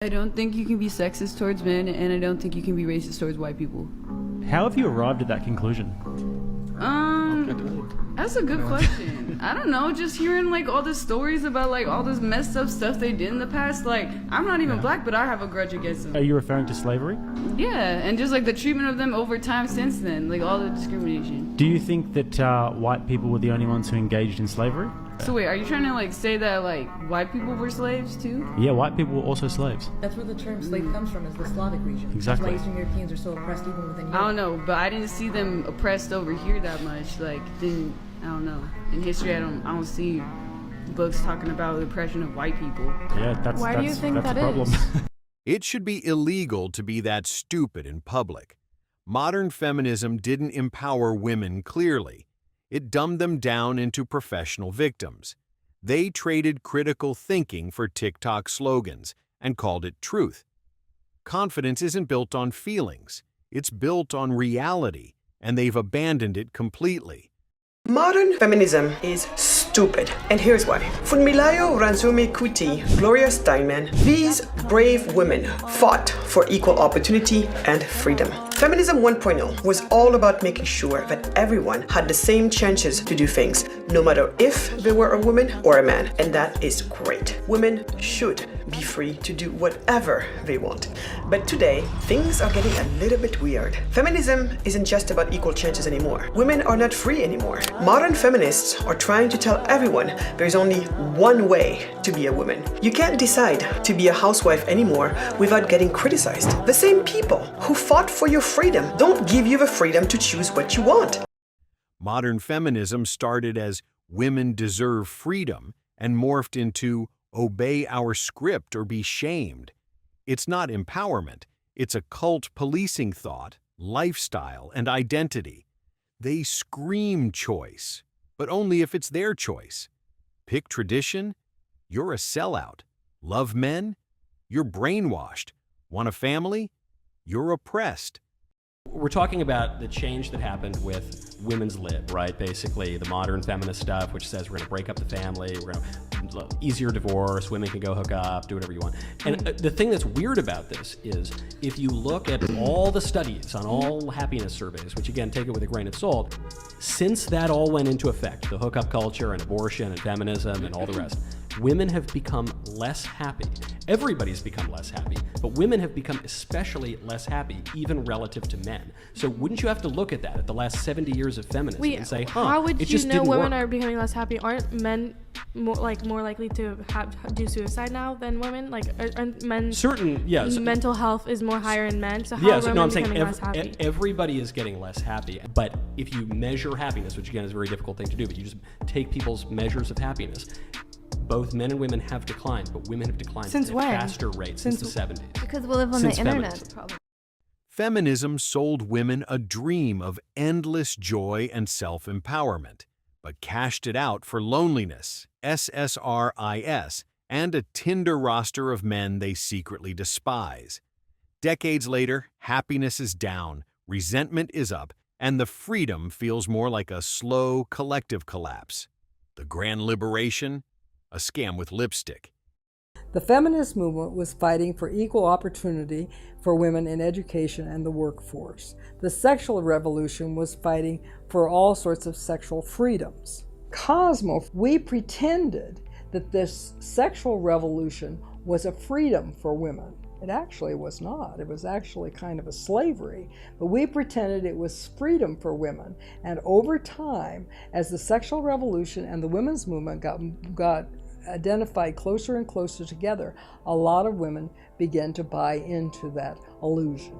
I don't think you can be sexist towards men, and I don't think you can be racist towards white people. How have you arrived at that conclusion? That's a good question. I don't know, just hearing like all the stories about like all this messed up stuff they did in the past. Like, I'm not even black, but I have a grudge against them. Are you referring to slavery? Yeah, and just like the treatment of them over time since then, like all the discrimination. Do you think that white people were the only ones who engaged in slavery? So wait, are you trying to like say that like white people were slaves too? Yeah, white people were also slaves. That's where the term slave comes from, is the Slavic region. Exactly. That's why Eastern Europeans are so oppressed even within Europe. I don't know, but I didn't see them oppressed over here that much. Like, I don't know. In history, I don't see books talking about the oppression of white people. Yeah, that's Why do you think that's that a problem. is? It should be illegal to be that stupid in public. Modern feminism didn't empower women clearly. It dumbed them down into professional victims. They traded critical thinking for TikTok slogans and called it truth. Confidence isn't built on feelings. It's built on reality, and they've abandoned it completely. Modern feminism is stupid, and here's why. Funmilayo Ranzume Kuti, Gloria Steinman, these brave women fought for equal opportunity and freedom. Feminism 1.0 was all about making sure that everyone had the same chances to do things, no matter if they were a woman or a man, and that is great. Women should be free to do whatever they want. But today, things are getting a little bit weird. Feminism isn't just about equal chances anymore. Women are not free anymore. Modern feminists are trying to tell everyone there's only one way to be a woman. You can't decide to be a housewife anymore without getting criticized. The same people who fought for your freedom don't give you the freedom to choose what you want. Modern feminism started as women deserve freedom and morphed into obey our script or be shamed. It's not empowerment. It's a cult policing thought, lifestyle, and identity. They scream choice, but only if it's their choice. Pick tradition? You're a sellout. Love men? You're brainwashed. Want a family? You're oppressed. We're talking about the change that happened with women's lib, right? Basically, the modern feminist stuff, which says we're going to break up the family, we're going to easier divorce, women can go hook up, do whatever you want. And the thing that's weird about this is if you look at all the studies on all happiness surveys, which again, take it with a grain of salt, since that all went into effect, the hookup culture and abortion and feminism and all the rest, women have become less happy. Everybody's become less happy, but women have become especially less happy, even relative to men. So wouldn't you have to look at that, at the last 70 years of feminism, and say, how would it you just know didn't women work. are becoming less happy? Aren't men more likely to do suicide now than women? Like, aren't men Certain, yes. mental health is more higher in men? So how Yes, are women no, I'm saying becoming less happy? everybody is getting less happy. But if you measure happiness, which again is a very difficult thing to do, but you just take people's measures of happiness, both men and women have declined, but women have declined Since at when? a faster rate since the 70s. Because we live on Since the internet, feminism. probably. Feminism sold women a dream of endless joy and self-empowerment, but cashed it out for loneliness, SSRIs, and a Tinder roster of men they secretly despise. Decades later, happiness is down, resentment is up, and the freedom feels more like a slow, collective collapse. The grand liberation? A scam with lipstick. The feminist movement was fighting for equal opportunity for women in education and the workforce. The sexual revolution was fighting for all sorts of sexual freedoms. Cosmo, we pretended that this sexual revolution was a freedom for women. It actually was not. It was actually kind of a slavery, but we pretended it was freedom for women. And over time, as the sexual revolution and the women's movement got identified closer and closer together, a lot of women began to buy into that illusion.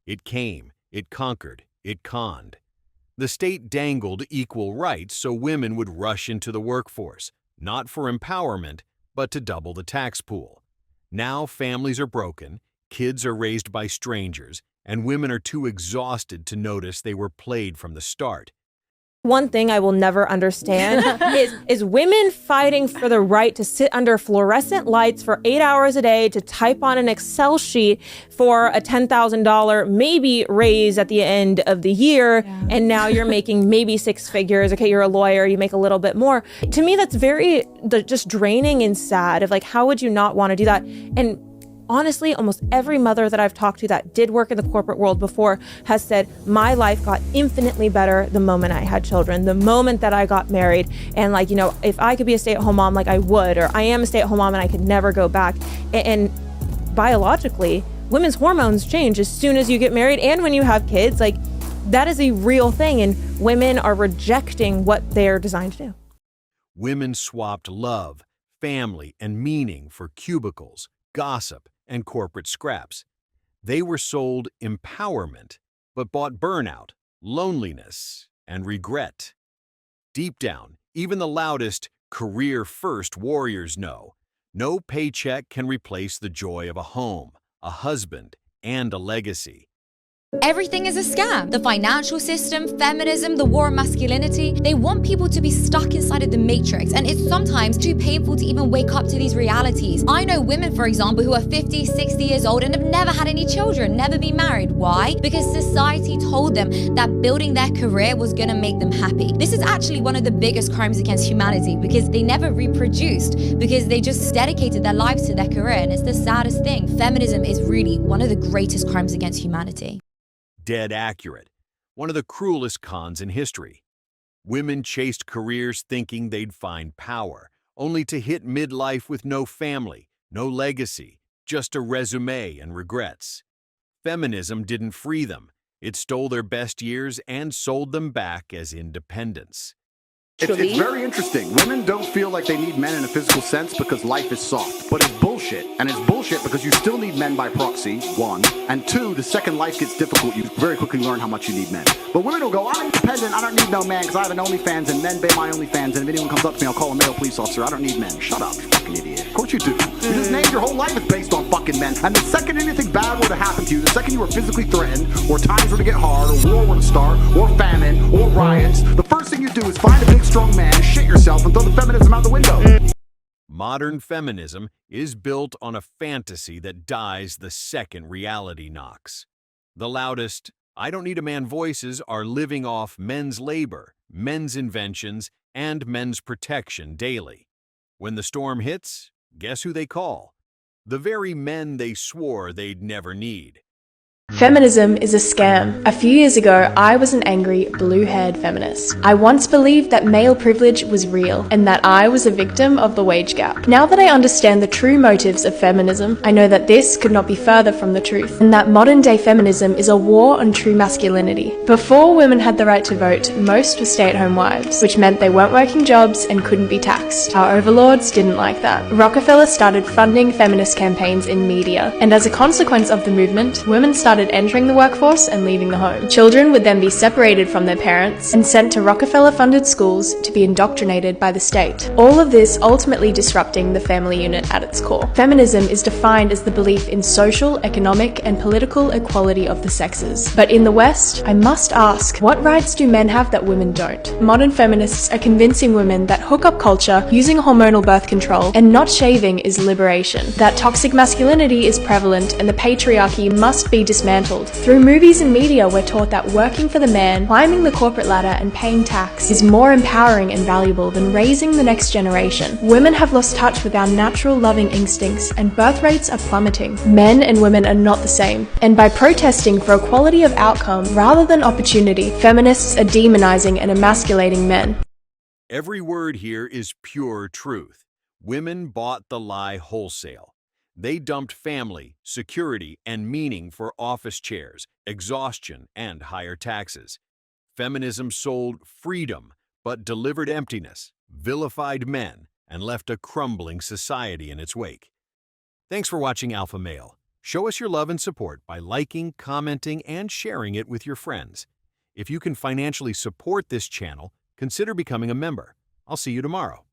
It came, it conquered, it conned. The state dangled equal rights so women would rush into the workforce, not for empowerment, but to double the tax pool. Now families are broken, kids are raised by strangers, and women are too exhausted to notice they were played from the start. One thing I will never understand is women fighting for the right to sit under fluorescent lights for 8 hours a day to type on an Excel sheet for a $10,000 maybe raise at the end of the year. Yeah. And now you're making maybe 6 figures. Okay, you're a lawyer, you make a little bit more. To me, that's very just draining and sad of like, how would you not want to do that? And honestly, almost every mother that I've talked to that did work in the corporate world before has said, my life got infinitely better the moment I had children, the moment that I got married. And like, you know, if I could be a stay-at-home mom, like I would, or I am a stay-at-home mom and I could never go back. And biologically, women's hormones change as soon as you get married and when you have kids. Like, that is a real thing, and women are rejecting what they're designed to do. Women swapped love, family, and meaning for cubicles, gossip, and corporate scraps. They were sold empowerment, but bought burnout, loneliness, and regret. Deep down, even the loudest career-first warriors know, no paycheck can replace the joy of a home, a husband, and a legacy. Everything is a scam. The financial system, feminism, the war on masculinity. They want people to be stuck inside of the matrix, and it's sometimes too painful to even wake up to these realities. I know women, for example, who are 50, 60 years old and have never had any children, never been married. Why? Because society told them that building their career was gonna make them happy. This is actually one of the biggest crimes against humanity, because they never reproduced, because they just dedicated their lives to their career, and it's the saddest thing. Feminism is really one of the greatest crimes against humanity. Dead accurate. One of the cruelest cons in history. Women chased careers thinking they'd find power, only to hit midlife with no family, no legacy, just a resume and regrets. Feminism didn't free them. It stole their best years and sold them back as independence. It's very interesting. Women don't feel like they need men in a physical sense because life is soft. But it's bullshit. And it's bullshit because you still need men by proxy, one. And two, the second life gets difficult, you very quickly learn how much you need men. But women will go, I'm independent, I don't need no man because I have an OnlyFans and men pay my OnlyFans, and if anyone comes up to me, I'll call a male police officer. I don't need men. Shut up, you fucking idiot. Of course you do. You just named your whole life is based on fucking men. And the second anything bad were to happen to you, the second you were physically threatened, or times were to get hard, or war were to start, or famine, or riots, the first thing you do is find a big strong man, shit yourself, and throw the feminism out the window. Modern feminism is built on a fantasy that dies the second reality knocks. The loudest, I don't need a man voices are living off men's labor, men's inventions, and men's protection daily. When the storm hits, guess who they call? The very men they swore they'd never need. Feminism is a scam. A few years ago, I was an angry, blue-haired feminist. I once believed that male privilege was real and that I was a victim of the wage gap. Now that I understand the true motives of feminism, I know that this could not be further from the truth, and that modern-day feminism is a war on true masculinity. Before women had the right to vote, most were stay-at-home wives, which meant they weren't working jobs and couldn't be taxed. Our overlords didn't like that. Rockefeller started funding feminist campaigns in media, and as a consequence of the movement, women started entering the workforce and leaving the home. Children would then be separated from their parents and sent to Rockefeller-funded schools to be indoctrinated by the state. All of this ultimately disrupting the family unit at its core. Feminism is defined as the belief in social, economic, and political equality of the sexes. But in the West, I must ask, what rights do men have that women don't? Modern feminists are convincing women that hookup culture, using hormonal birth control, and not shaving is liberation. That toxic masculinity is prevalent and the patriarchy must be dismantled. Through movies and media, we're taught that working for the man, climbing the corporate ladder, and paying tax is more empowering and valuable than raising the next generation. Women have lost touch with our natural loving instincts, and birth rates are plummeting. Men and women are not the same. And by protesting for equality of outcome rather than opportunity, feminists are demonizing and emasculating men. Every word here is pure truth. Women bought the lie wholesale. They dumped family, security, and meaning for office chairs, exhaustion, and higher taxes. Feminism sold freedom, but delivered emptiness, vilified men, and left a crumbling society in its wake. Thanks for watching Alpha Male. Show us your love and support by liking, commenting, and sharing it with your friends. If you can financially support this channel, consider becoming a member. I'll see you tomorrow.